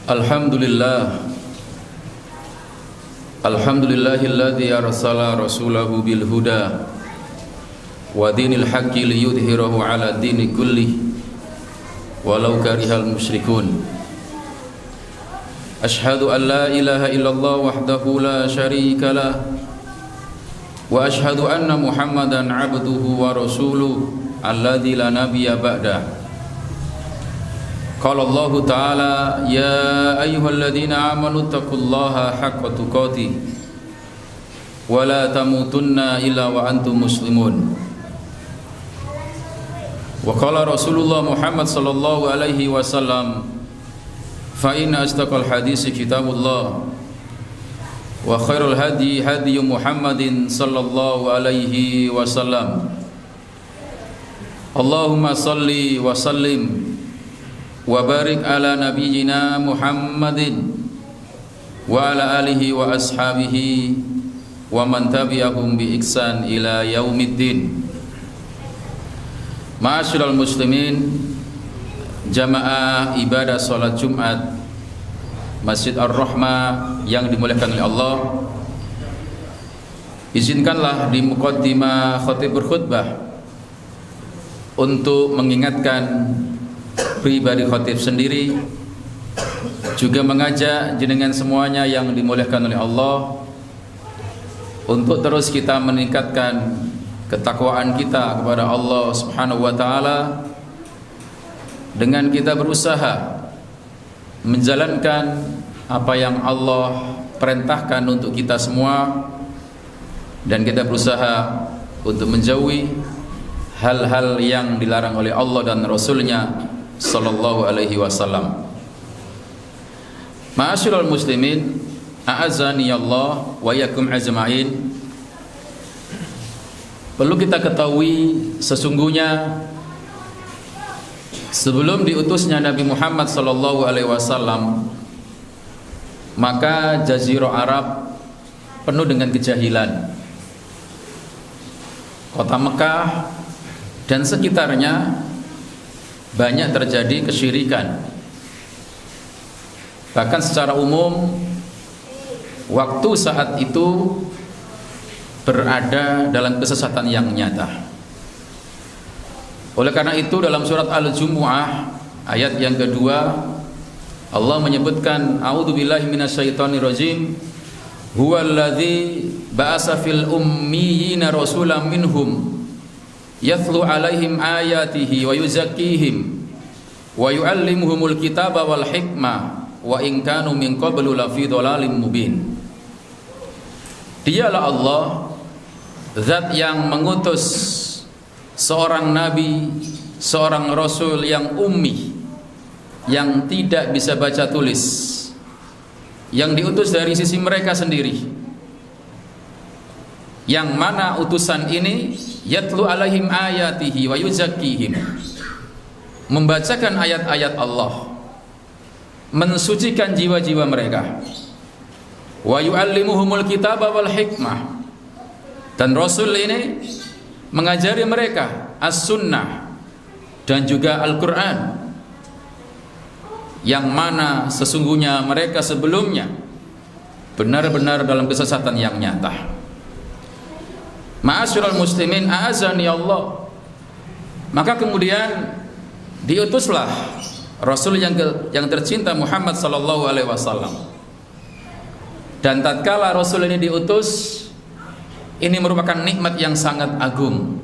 Alhamdulillah, Alhamdulillahilladzi arsala rasulahu bil huda wa dinil haqqi liyudhhirahu ala dini kulli walau karihal musyrikun. Ashhadu an la ilaha illallah wahdahu la syarika lah wa ashhadu anna Muhammadan abduhu wa rasuluhu alladzi la nabiyya ba'dah. Qala Allah Ta'ala, ya ayyuhalladzina amanu taqullaha haqqa tuqatih wa la tamutunna illa wa antum muslimun. Wa qala Rasulullah Muhammad sallallahu alaihi wasallam, fa inna asdaqal hadisi kitabullah wa khairul hadi hadi Muhammadin sallallahu alaihi wasallam. Allahumma salli wa sallim wa barik ala nabiyyina Muhammadin wa ala alihi wa ashabihi wa man tabi'ahum bi ihsan ila yaumiddin. Ma'asyiral muslimin, jamaah ibadah salat Jumat Masjid Ar-Rahmah yang dimuliakan oleh Allah, izinkanlah di muqaddimah khatib berkhutbah untuk mengingatkan pribadi khatib sendiri, juga mengajak jenengan semuanya yang dimuliakan oleh Allah untuk terus kita meningkatkan ketakwaan kita kepada Allah Subhanahu wa taala dengan kita berusaha menjalankan apa yang Allah perintahkan untuk kita semua, dan kita berusaha untuk menjauhi hal-hal yang dilarang oleh Allah dan Rasulnya sallallahu alaihi wasallam. Ma'asyiral muslimin, a'azani Allah wa yakum ajma'in. Perlu kita ketahui sesungguhnya sebelum diutusnya Nabi Muhammad sallallahu alaihi wasallam, maka jazirah Arab penuh dengan kejahilan. Kota Mekah dan sekitarnya banyak terjadi kesyirikan. Bahkan secara umum waktu saat itu berada dalam kesesatan yang nyata. Oleh karena itu dalam surat Al-Jumu'ah ayat yang kedua Allah menyebutkan, a'udzubillahi minasyaitonir rajim, huwallazi ba'asa fil ummiyina rasulan minhum yatlu alaihim ayatihi wa yuzakkihim wa yuallimuhumul kitaba wal hikmah wa in kanu min qablu lafi dhalalim mubin. Dialah Allah, zat yang mengutus seorang nabi, seorang rasul yang ummi, yang tidak bisa baca tulis, yang diutus dari sisi mereka sendiri, yang mana utusan ini yatlu alaihim ayatihi wa yuzakkihim, membacakan ayat-ayat Allah, mensucikan jiwa-jiwa mereka, wa yuallimuhumul kitaba wal hikmah, dan Rasul ini mengajari mereka as-sunnah dan juga Al-Quran, yang mana sesungguhnya mereka sebelumnya benar-benar dalam kesesatan yang nyata. Ma'asyiral muslimin, a'azani Allah. Maka kemudian diutuslah Rasul yang tercinta Muhammad sallallahu alaihi wasallam. Dan tatkala Rasul ini diutus, ini merupakan nikmat yang sangat agung,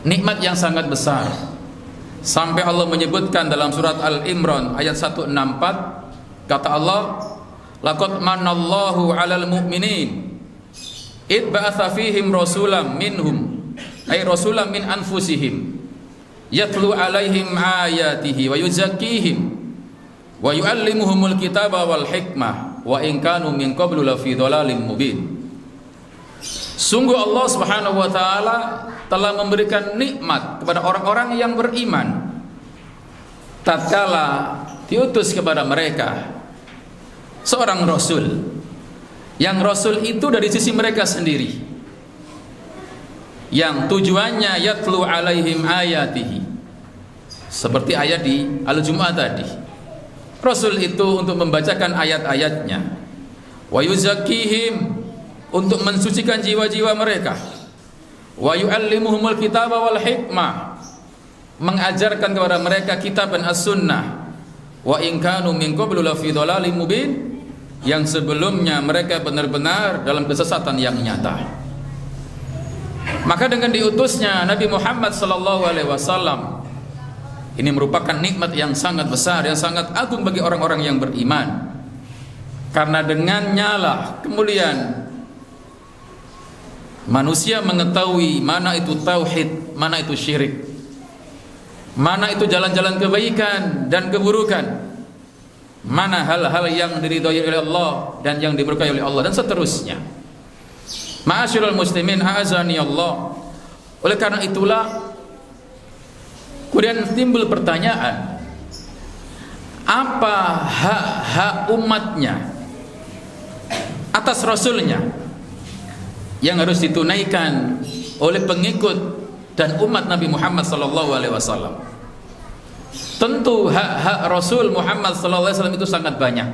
nikmat yang sangat besar. Sampai Allah menyebutkan dalam surat Al-Imran ayat 164, kata Allah, laqad manallahu 'alal mu'minin id ba'atha fihim rasulam minhum, ay rasulam min anfusihim yatlu alaihim ayatihi wa yuzakkihim wa yuallimuhumul kitaba wal hikmah wa in kanu min qablu lafi dhalalim mubin. Sungguh Allah Subhanahu wa taala telah memberikan nikmat kepada orang-orang yang beriman tatkala diutus kepada mereka seorang rasul, yang rasul itu dari sisi mereka sendiri, yang tujuannya yatlu alaihim ayatihi, seperti ayat di Al-Jumu'ah tadi, Rasul itu untuk membacakan ayat-ayatnya, wa yuzakkihim, untuk mensucikan jiwa-jiwa mereka, wa yu'allimuhumul kitaba wal hikmah, mengajarkan kepada mereka kitab dan as-sunnah, wa in kanu min qablu lafi dhalalim mubin, yang sebelumnya mereka benar-benar dalam kesesatan yang nyata. Maka dengan diutusnya Nabi Muhammad sallallahu alaihi wasallam, ini merupakan nikmat yang sangat besar, yang sangat agung bagi orang-orang yang beriman. Karena dengannya lah kemudian manusia mengetahui mana itu tauhid, mana itu syirik, mana itu jalan-jalan kebaikan dan keburukan, mana hal-hal yang diridhai oleh Allah dan yang diberkahi oleh Allah, dan seterusnya. Ma'asyiral muslimin, a'azani Allah. Oleh karena itulah kemudian timbul pertanyaan, apa hak-hak umatnya atas Rasulnya yang harus ditunaikan oleh pengikut dan umat Nabi Muhammad SAW? Tentu hak-hak Rasul Muhammad SAW itu sangat banyak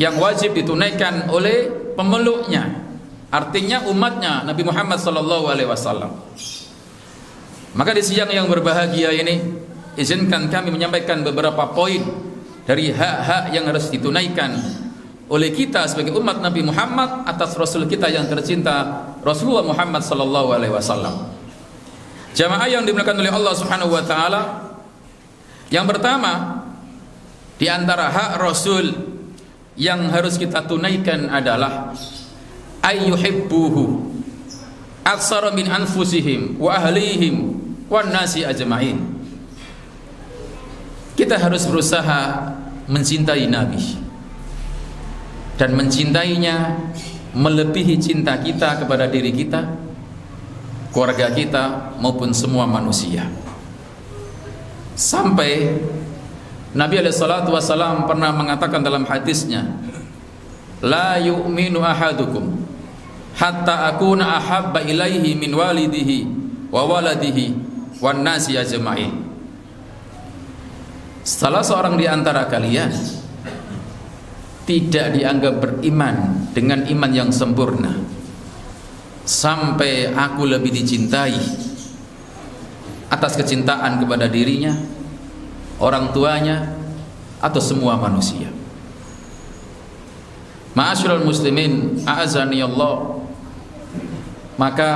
yang wajib ditunaikan oleh pemeluknya, artinya umatnya Nabi Muhammad SAW. Maka di siang yang berbahagia ini, izinkan kami menyampaikan beberapa poin dari hak-hak yang harus ditunaikan oleh kita sebagai umat Nabi Muhammad atas Rasul kita yang tercinta, Rasulullah Muhammad SAW. Jamaah yang dimuliakan oleh Allah Subhanahu wa taala, yang pertama di antara hak Rasul yang harus kita tunaikan adalah ayyuhibbuhu aksara min anfusihim wa ahlihim wan nasi ajma'in. Kita harus berusaha mencintai Nabi dan mencintainya melebihi cinta kita kepada diri kita, keluarga kita maupun semua manusia. Sampai Nabi SAW pernah mengatakan dalam hadisnya, la yu'minu ahadukum hatta akuna ahabba ilaihi min walidihi wa waladihi wan nasi ajma'in. Salah seorang di antara kalian tidak dianggap beriman dengan iman yang sempurna sampai aku lebih dicintai atas kecintaan kepada dirinya, orang tuanya, atau semua manusia. Ma'asyiral muslimin, a'azani Allah. Maka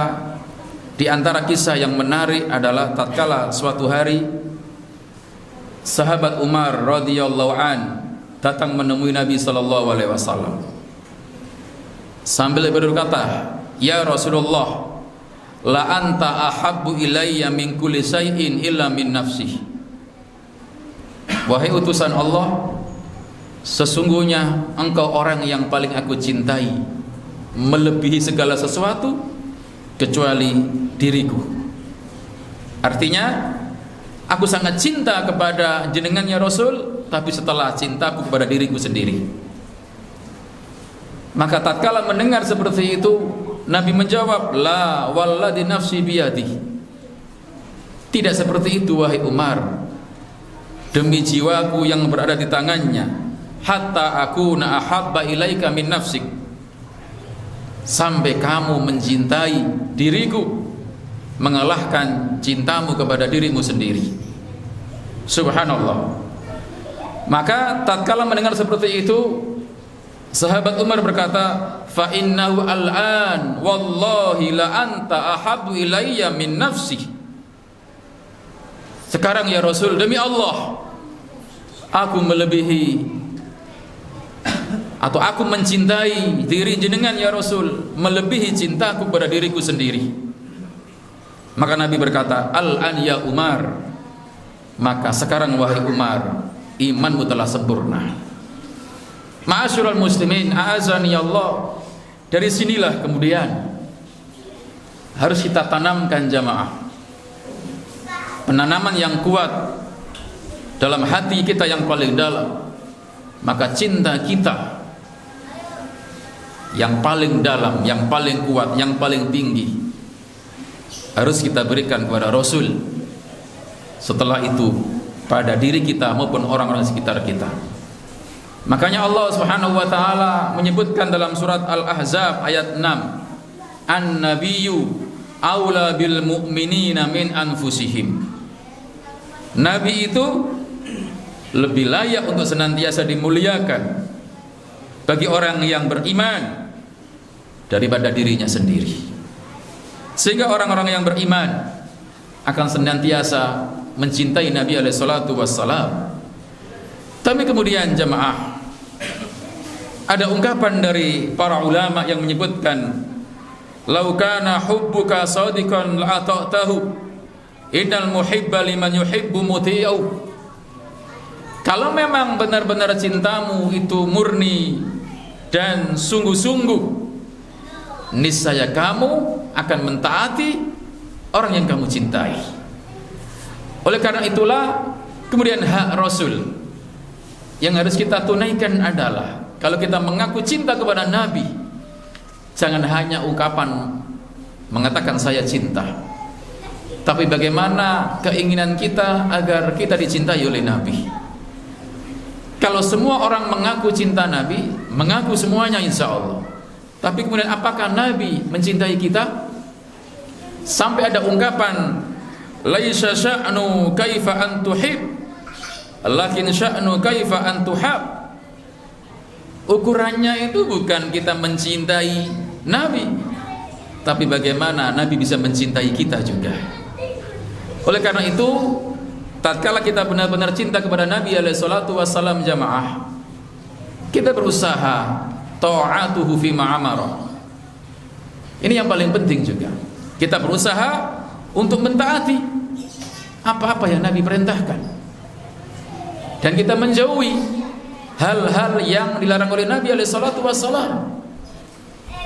di antara kisah yang menarik adalah tatkala suatu hari sahabat Umar radhiyallahu an datang menemui Nabi sallallahu alaihi wasallam sambil berkata, "Ya Rasulullah, la anta ahabbu ilayya min kulli shay'in illa min nafsi." Wahai utusan Allah, sesungguhnya engkau orang yang paling aku cintai melebihi segala sesuatu kecuali diriku. Artinya aku sangat cinta kepada jenengan ya Rasul, tapi setelah cintaku kepada diriku sendiri. Maka tatkala mendengar seperti itu, Nabi menjawab, la walladhi nafsi biyadi. Tidak seperti itu wahai Umar, demi jiwaku yang berada di tangannya, hatta akuna ahabba ilaika min nafsik, sampai kamu mencintai diriku mengalahkan cintamu kepada dirimu sendiri. Subhanallah. Maka tatkala mendengar seperti itu, sahabat Umar berkata, fa innahu al'an wallahi la anta ahabbu ilayya min nafsi. Sekarang ya Rasul, demi Allah aku melebihi atau aku mencintai diri jenengan ya Rasul melebihi cintaku kepada diriku sendiri. Maka Nabi berkata, al-an ya Umar, maka sekarang wahai Umar, imanmu telah sempurna. Ma'asyiral muslimin, a'azani Allah. Dari sinilah kemudian harus kita tanamkan jamaah, penanaman yang kuat dalam hati kita yang paling dalam. Maka cinta kita yang paling dalam, yang paling kuat, yang paling tinggi harus kita berikan kepada Rasul. Setelah itu pada diri kita maupun orang-orang sekitar kita. Makanya Allah Subhanahu wa taala menyebutkan dalam surat Al-Ahzab ayat 6, "An-nabiyyu aula bil mu'minina min anfusihim." Nabi itu lebih layak untuk senantiasa dimuliakan bagi orang yang beriman daripada dirinya sendiri. Sehingga orang-orang yang beriman akan senantiasa mencintai Nabi alaihi salatu wassalam. Tapi kemudian jamaah, ada ungkapan dari para ulama yang menyebutkan, "Lau kana hubbuka shadiqan la ata'tahu, innal muhibba liman yuhibbu muti'u." Kalau memang benar-benar cintamu itu murni dan sungguh-sungguh, niscaya kamu akan mentaati orang yang kamu cintai. Oleh karena itulah kemudian hak Rasul yang harus kita tunaikan adalah, kalau kita mengaku cinta kepada Nabi, jangan hanya ungkapan mengatakan saya cinta, tapi bagaimana keinginan kita agar kita dicintai oleh Nabi. Kalau semua orang mengaku cinta Nabi, mengaku semuanya insya Allah, tapi kemudian apakah Nabi mencintai kita? Sampai ada ungkapan, laisa sya'nu kaifa an tuhib, lakin sya'nu kaifa an tuhab. Ukurannya itu bukan kita mencintai Nabi, tapi bagaimana Nabi bisa mencintai kita juga. Oleh karena itu, tatkala kita benar-benar cinta kepada Nabi alaihi salatu wassalam jamaah, kita berusaha ta'atuhu fi ma'amara. Ini yang paling penting juga. Kita berusaha untuk mentaati apa-apa yang Nabi perintahkan, dan kita menjauhi hal-hal yang dilarang oleh Nabi alaihi salatu wassalam.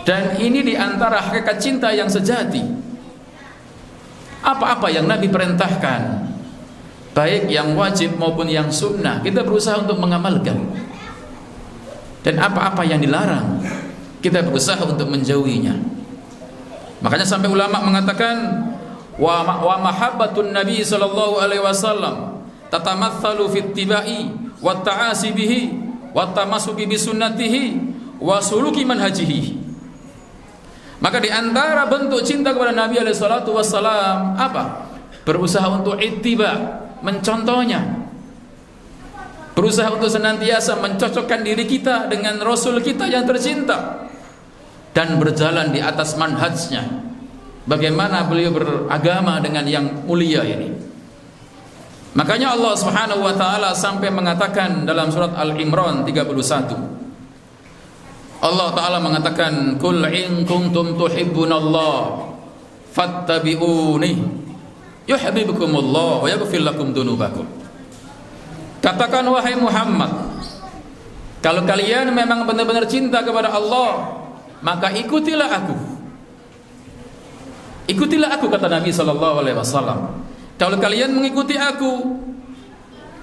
Dan ini diantara hakikat cinta yang sejati. Apa-apa yang Nabi perintahkan, baik yang wajib maupun yang sunnah, kita berusaha untuk mengamalkan. Dan apa-apa yang dilarang, kita berusaha untuk menjauhinya. Makanya sampai ulama mengatakan, wa mahabbatun Nabi sallallahu alaihi wasallam tatamatsalu fi ittiba'i wa ta'asi bihi wa tamassuki bi sunnatihi wa suluki manhajihi. Maka di antara bentuk cinta kepada Nabi alaihi salatu wassalam apa? Berusaha untuk ittiba, mencontohnya. Berusaha untuk senantiasa mencocokkan diri kita dengan Rasul kita yang tercinta, dan berjalan di atas manhajnya, bagaimana beliau beragama dengan yang mulia ini. Makanya Allah Subhanahu wa taala sampai mengatakan dalam surat Al-Imran 31, Allah taala mengatakan, "Qul in kuntum tuhibbunallah fattabi'uni yuhibbukumullah wa yaghfir lakum dzunubakum." Katakan wahai Muhammad, kalau kalian memang benar-benar cinta kepada Allah, maka ikutilah aku. Ikutilah aku, kata Nabi sallallahu alaihi wasallam. Kalau kalian mengikuti aku,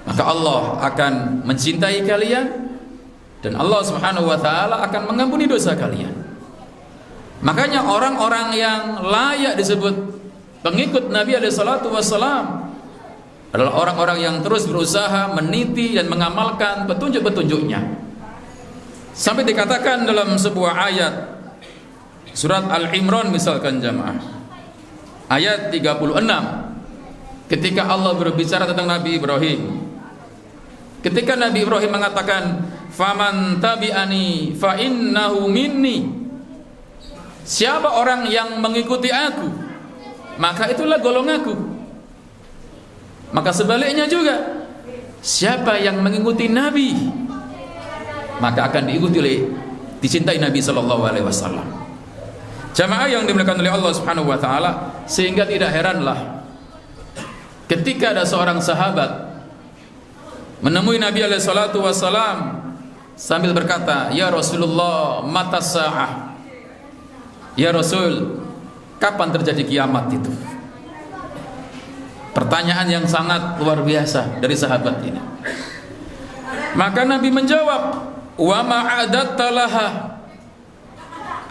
maka Allah akan mencintai kalian, dan Allah Subhanahu wa taala akan mengampuni dosa kalian. Makanya orang-orang yang layak disebut pengikut Nabi alaihi salatu wassalam adalah orang-orang yang terus berusaha meniti dan mengamalkan petunjuk-petunjuknya. Sampai dikatakan dalam sebuah ayat surat Al-Imran misalkan jamaah, ayat 36, ketika Allah berbicara tentang Nabi Ibrahim, ketika Nabi Ibrahim mengatakan, "Faman tabi'ani fa innahu minni." Siapa orang yang mengikuti aku, maka itulah golonganku. Maka sebaliknya juga, siapa yang mengikuti Nabi, maka akan diikuti oleh, dicintai Nabi sallallahu alaihi wasallam. Jamaah yang dimuliakan oleh Allah Subhanahu wa taala, sehingga tidak heranlah ketika ada seorang sahabat menemui Nabi alaihi salatu wasallam sambil berkata, "Ya Rasulullah, mata sa'ah?" Ya Rasul, kapan terjadi kiamat itu? Pertanyaan yang sangat luar biasa dari sahabat ini. Maka Nabi menjawab, "Wa ma'adatta laha."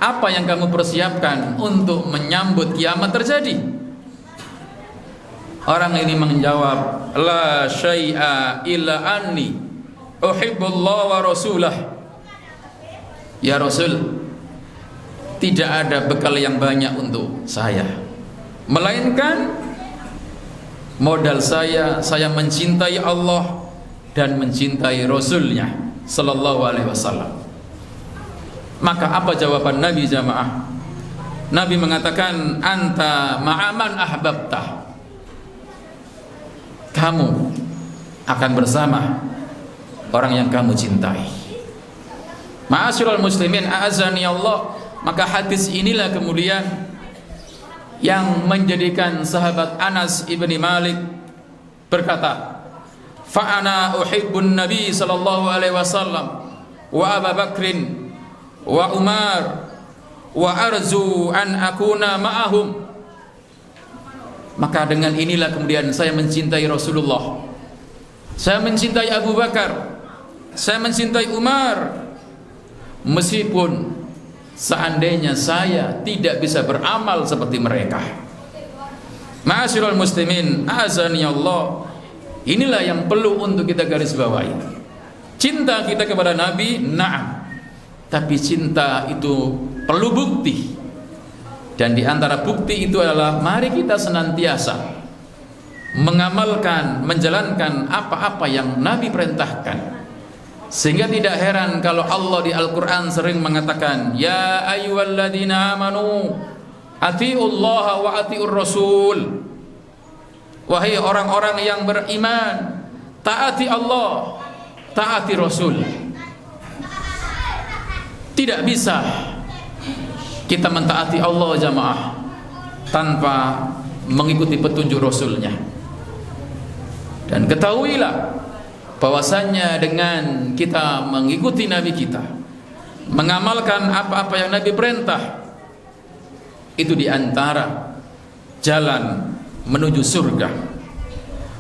Apa yang kamu persiapkan untuk menyambut kiamat terjadi? Orang ini menjawab, "La syai'a illa anni uhibbullah wa rasulah. Ya Rasul, tidak ada bekal yang banyak untuk saya, melainkan modal saya mencintai Allah dan mencintai Rasulnya sallallahu alaihi wasallam. Maka apa jawaban Nabi jamaah? Nabi mengatakan, anta ma'aman ahbabtah. Kamu akan bersama orang yang kamu cintai. Ma'asyiral muslimin, a'azani Allah. Maka hadis inilah kemudian yang menjadikan sahabat Anas ibni Malik berkata, fa'ana uhibbun nabi sallallahu alaihi wasallam wa Abu Bakrin wa Umar wa arzu an akuna ma'ahum. Maka dengan inilah kemudian saya mencintai Rasulullah, saya mencintai Abu Bakar, saya mencintai Umar, meskipun seandainya saya tidak bisa beramal seperti mereka. Ma'asyiral muslimin, azani Allah, inilah yang perlu untuk kita garis bawahi. Cinta kita kepada Nabi, na'am, tapi cinta itu perlu bukti. Dan di antara bukti itu adalah mari kita senantiasa mengamalkan, menjalankan apa-apa yang Nabi perintahkan. Sehingga tidak heran kalau Allah di Al-Quran sering mengatakan, ya ayyuhalladzina amanu atiullaha wa atiur rasul. Wahai orang-orang yang beriman, taati Allah, taati Rasul. Tidak bisa kita mentaati Allah jamaah tanpa mengikuti petunjuk Rasulnya. Dan ketahuilah bahwasannya dengan kita mengikuti Nabi kita, mengamalkan apa-apa yang Nabi perintah, itu diantara jalan menuju surga.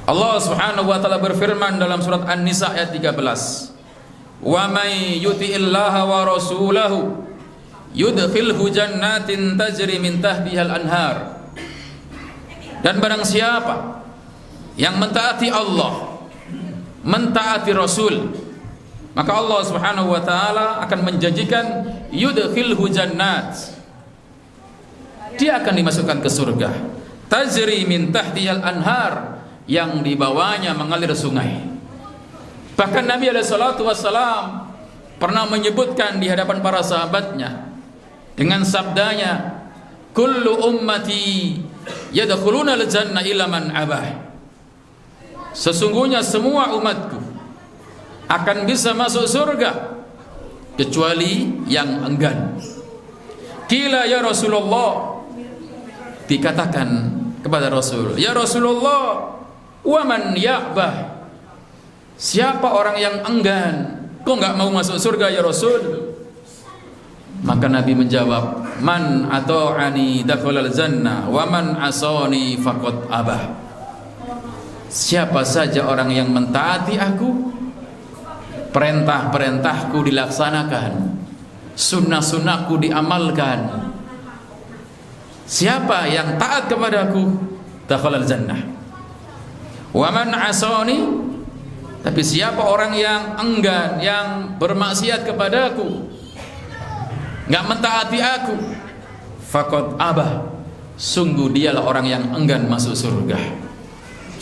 Allah Subhanahu wa taala berfirman dalam surat An-Nisa ayat 13, wa may yuti'illaha wa rasulahu yudkhilhu jannatin tajri min tahtihal anhar. Dan barang siapa yang mentaati Allah, mentaati Rasul, maka Allah Subhanahu wa taala akan menjanjikan yudkhilhu jannat, dia akan dimasukkan ke surga, tajri min tahtihal anhar, yang di bawahnya mengalir sungai. Bahkan Nabi alaihissalatu wassalam pernah menyebutkan di hadapan para sahabatnya dengan sabdanya, kullu ummati yadkhuluna al-jannah illa man abah. Sesungguhnya semua umatku akan bisa masuk surga kecuali yang enggan. Qila ya Rasulullah, dikatakan kepada Rasul, ya Rasulullah, wa man ya'bah, siapa orang yang enggan, kok enggak mau masuk surga ya Rasul? Maka Nabi menjawab, man ata'ani dakhalal jannah wa man asani faqad abah. Siapa saja orang yang mentaati aku, perintah-perintahku dilaksanakan, sunnah-sunnahku diamalkan, siapa yang taat kepadaku, dakhalal jannah. Wa man asani, tapi siapa orang yang enggan, yang bermaksiat kepadaku, enggak mentaati aku, faqad abah, sungguh dialah orang yang enggan masuk surga.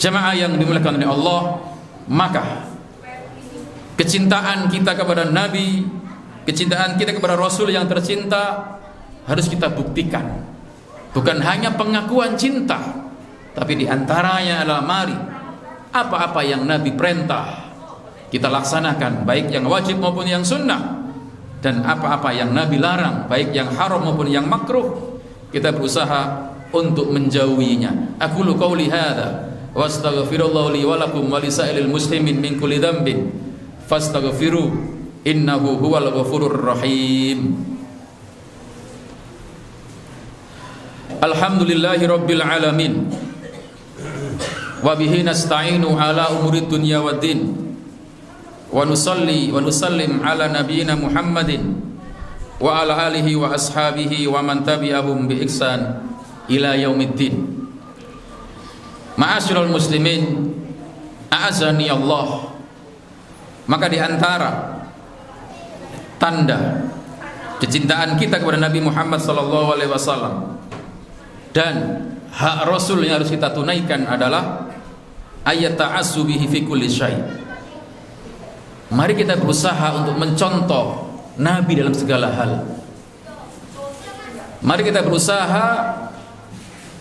Jemaah yang dimuliakan oleh Allah, maka kecintaan kita kepada Nabi, kecintaan kita kepada Rasul yang tercinta harus kita buktikan. Bukan hanya pengakuan cinta, tapi diantaranya adalah mari apa-apa yang Nabi perintah kita laksanakan, baik yang wajib maupun yang sunnah. Dan apa-apa yang Nabi larang, baik yang haram maupun yang makruh, kita berusaha untuk menjauhinya. Aqulu qauli hadza wa astaghfirullah li wa lakum wa lisairil muslimin min kulli dhanbin fastaghfiru innahu huwal ghafurur rahim. Alhamdulillahi rabbil alamin wa bihi nasta'inu ala umurid dunya waddin wa nusalli wa nusallim ala nabiyyina Muhammadin wa ala alihi wa ashabihi wa man tabi'ahum bi ihsan ila yaumiddin. Ma'asyiral muslimin, a'azani Allah. Maka di antara tanda kecintaan kita kepada Nabi Muhammad SAW dan hak Rasul yang harus kita tunaikan adalah ayat ta'assubihi fi kulli syai'. Mari kita berusaha untuk mencontoh Nabi dalam segala hal. Mari kita berusaha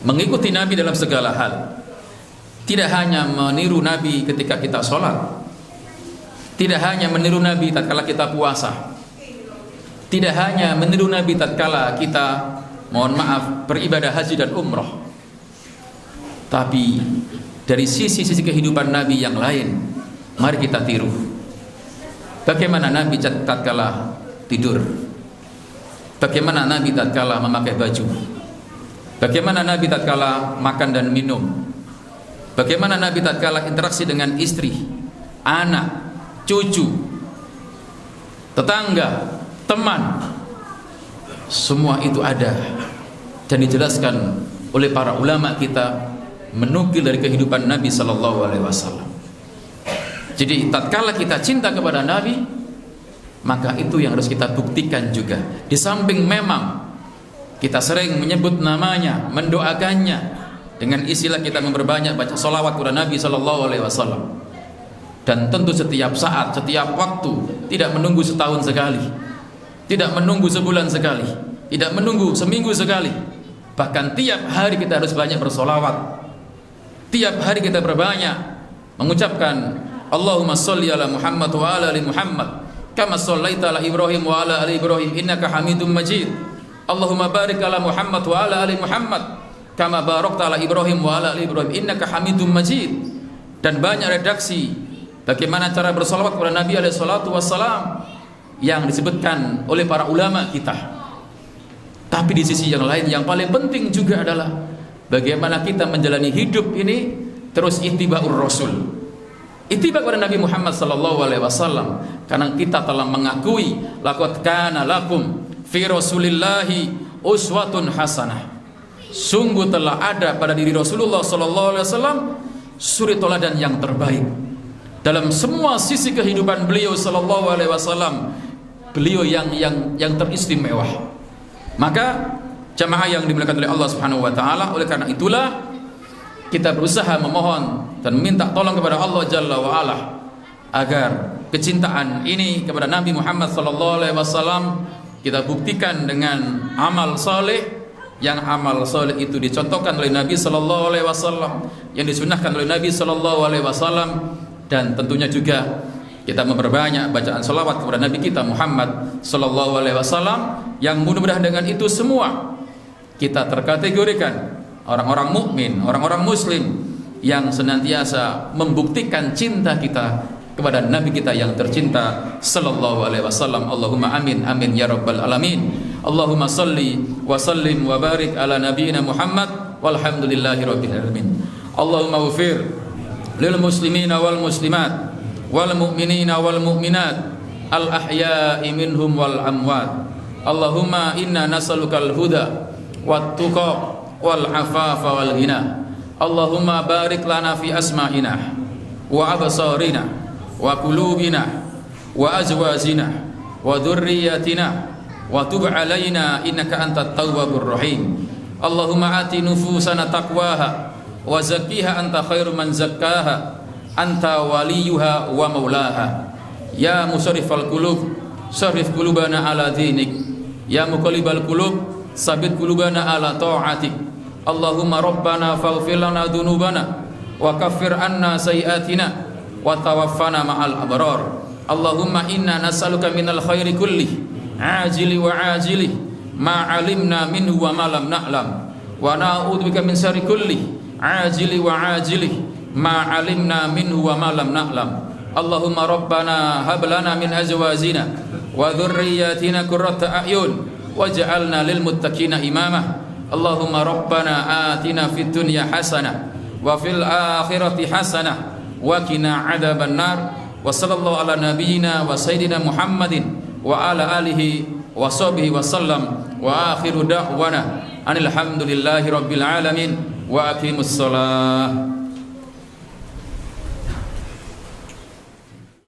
mengikuti Nabi dalam segala hal. Tidak hanya meniru Nabi ketika kita sholat, tidak hanya meniru Nabi tatkala kita puasa, tidak hanya meniru Nabi tatkala kita, mohon maaf, beribadah haji dan umroh, tapi dari sisi-sisi kehidupan Nabi yang lain, mari kita tiru. Bagaimana Nabi tatkala tidur, bagaimana Nabi tatkala memakai baju, bagaimana Nabi tatkala makan dan minum, bagaimana Nabi tatkala interaksi dengan istri, anak, cucu, tetangga, teman. Semua itu ada dan dijelaskan oleh para ulama kita, menukil dari kehidupan Nabi sallallahu alaihi wasallam. Jadi tatkala kita cinta kepada Nabi, maka itu yang harus kita buktikan juga. Di samping memang kita sering menyebut namanya, mendoakannya, dengan istilah kita memperbanyak baca salawat kepada Nabi sallallahu alaihi wasallam. Dan tentu setiap saat, setiap waktu, tidak menunggu setahun sekali, tidak menunggu sebulan sekali, tidak menunggu seminggu sekali. Bahkan tiap hari kita harus banyak bersolawat. Tiap hari kita berbanyak mengucapkan Allahumma sholli ala Muhammad wa ala ali Muhammad kama shallaita ala Ibrahim wa ala ali Ibrahim innaka Hamidum Majid. Allahumma barik ala Muhammad wa ala ali Muhammad kama barakta ala Ibrahim wa ala ali Ibrahim innaka Hamidum Majid. Dan banyak redaksi bagaimana cara bersolawat kepada Nabi alaihi salatu wassalam yang disebutkan oleh para ulama kita. Tapi di sisi yang lain yang paling penting juga adalah bagaimana kita menjalani hidup ini terus ittiba'ur Rasul, ittiba kepada Nabi Muhammad sallallahu alaihi wasallam, karena kita telah mengakui laqad kana lakum fi Rasulillahi uswatun hasanah. Sungguh telah ada pada diri Rasulullah sallallahu alaihi wasallam suri teladan yang terbaik dalam semua sisi kehidupan beliau sallallahu alaihi wasallam. Beliau yang teristimewa. Maka jamaah yang dimuliakan oleh Allah Subhanahu wa taala, oleh karena itulah kita berusaha memohon dan minta tolong kepada Allah Jalla wa Ala agar kecintaan ini kepada Nabi Muhammad sallallahu alaihi wasallam kita buktikan dengan amal saleh, yang amal saleh itu dicontohkan oleh Nabi sallallahu alaihi wasallam, yang disunnahkan oleh Nabi sallallahu alaihi wasallam, dan tentunya juga kita memperbanyak bacaan salawat kepada Nabi kita Muhammad sallallahu alaihi wasallam, yang mudah-mudahan dengan itu semua kita terkategorikan orang-orang mukmin, orang-orang muslim yang senantiasa membuktikan cinta kita kepada Nabi kita yang tercinta sallallahu alaihi wasallam. Allahumma amin amin ya rabbal alamin. Allahumma salli wa sallim wa barik ala nabiyyina Muhammad walhamdulillahi rabbil alamin. Allahumma ghfir lil muslimina wal muslimat wal mu'minina wal mu'minat al ahya'i minhum wal amwat. Allahumma inna nas'alukal huda wat tuqa wal afafa wal ghina. Allahumma barik lana fi asma'ina wa absarina wa qulubina wa azwajina wa dhurriyyatina wa tub alaina innaka antat tawwabur rahim. Allahumma ati nufusana taqwaha wa zakkiha anta khairu man zakkaha anta waliyuha wa maulaha. Ya musarrifal qulub sarrif qulubana ala dinik, ya muqallibal qulub sabit qulubana ala ta'atik. Allahumma rabbana faghfir lana dhunubana wa kaffir anna sayiatina wa tawaffana ma'al abrar. Allahumma inna nas'aluka minal khairi kulli ajili wa ajili ma 'alimna minhu wa ma lam na'lam, wa na'udzubika min syarri kulli ajili wa ajili ma 'alimna minhu wa ma lam na'lam. Allahumma rabbana hab lana min azwajina wa dhurriyyatina qurrata a'yun waj'alna lil muttaqina imama. Allahumma rabbana atina fid dunya hasanah wa fil akhirati hasanah wa qina adzaban nar. Wa sallallahu ala nabiyyina wa sayyidina Muhammadin wa ala alihi wa sahbihi wa sallam. Wa akhiru da'wana anil hamdulillahi rabbil alamin wa aqimus shalah.